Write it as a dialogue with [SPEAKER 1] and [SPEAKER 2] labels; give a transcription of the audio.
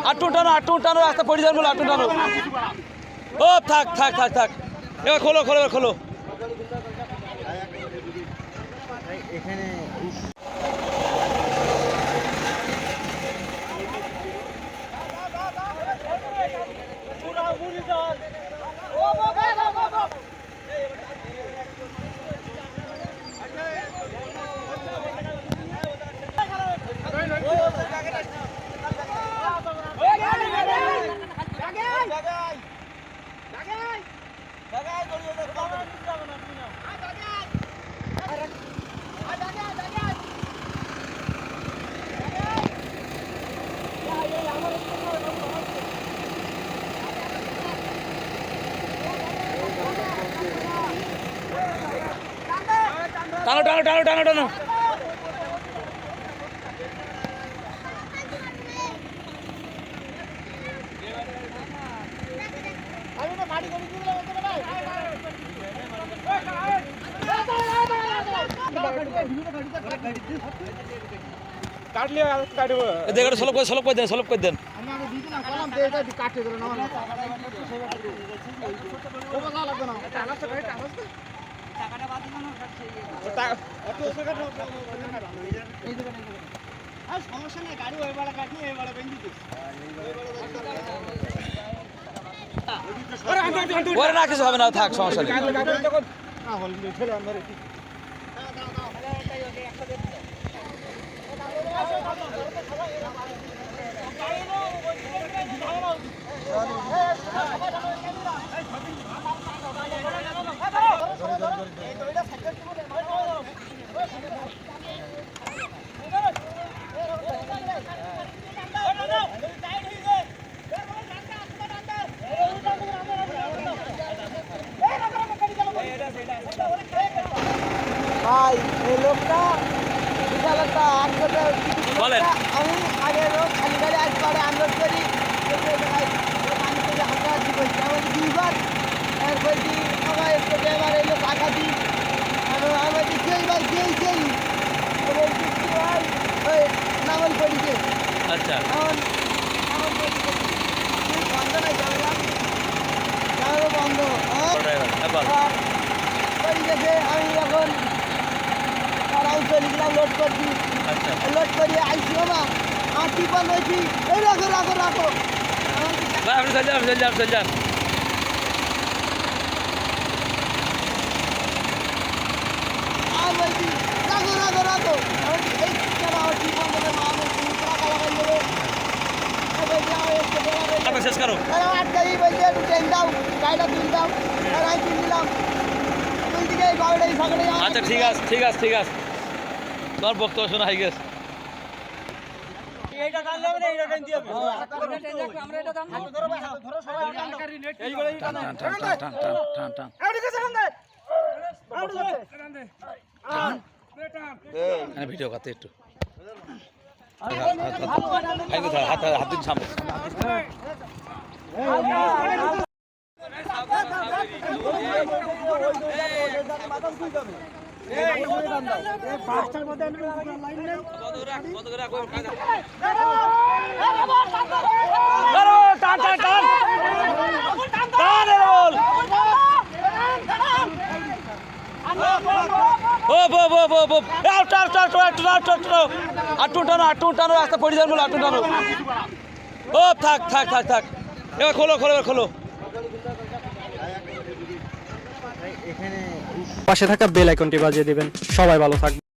[SPEAKER 1] আটুন টানো রাস্তা পড়ে যান বলে আটুন টানো ও থাক এবার খোলো খোলো
[SPEAKER 2] এখানে
[SPEAKER 1] টানো
[SPEAKER 2] কাটলে কাটবো
[SPEAKER 1] দেখো সলপ করে দেন
[SPEAKER 2] আমি আগে দিই না কলম দে এটা কাটে দিল না মানে ওবা লাগবে না এটা আলাদা করে টাকা টাকাটা বাদ দিন না কাটছে এত টাকা এই দোকানে আর সমস্যা নেই গাড়ি ওই বড় কাটনি এই বড় বেঞ্জি দিস
[SPEAKER 1] ওরে না কিছু হবে না থাক সমস্যা নেই
[SPEAKER 2] না হল ছেলে আমার ভাই এই লোকটা বিশাল একটা
[SPEAKER 1] বলেন
[SPEAKER 2] আমি আগে লোক খালি গাড়ি আজ পরে আনলোড করি হালকা দিচ্ছি আমার দুইবার এরপর কি আমার একটু ড্রাইভার এলো টাকা দিই আমার যেই ভাই যেই বলছি কি ভাই ওই নামল পড়িছে
[SPEAKER 1] আচ্ছা
[SPEAKER 2] বন্ধ নাই বন্ধ পড়ে গেছে আমি এখন তারাও চলে গেলাম লোড করছি
[SPEAKER 1] আচ্ছা
[SPEAKER 2] লোড করিয়ে আইসি না আর টিপন হয়েছি এই রাখো
[SPEAKER 1] আপনি চল যান
[SPEAKER 2] আর বলছি রাখো এই কেন আমার টিপন দেবে মা আমি টাকা লাগাই দেবে
[SPEAKER 1] শেষ করো
[SPEAKER 2] আটকাই বলছে একটু ট্রেন দাও গাড়িটা তুল দাও আর আমি তুল দিলাম তুল দিকে গাড়িটাই সকালে
[SPEAKER 1] আচ্ছা ঠিক আছে তোমার বক্তব্য শোনা হয়ে গেছে
[SPEAKER 2] এইটা টানলে হবে না এইটা টান দিয়ে হবে আমরা এটা টান ধরো ভাই ধরো সবাই এই করে টান
[SPEAKER 1] টান
[SPEAKER 2] আউট গেছে
[SPEAKER 1] ভিডিও করতে একটু হাত দিন সামনে আটুন টানো রাস্তা পড়ে যান বলে আটুন টানো ও থাক এবার খোলো
[SPEAKER 3] পাশে থাকা বেল আইকনটি বাজিয়ে দিবেন। সবাই ভালো থাকবে।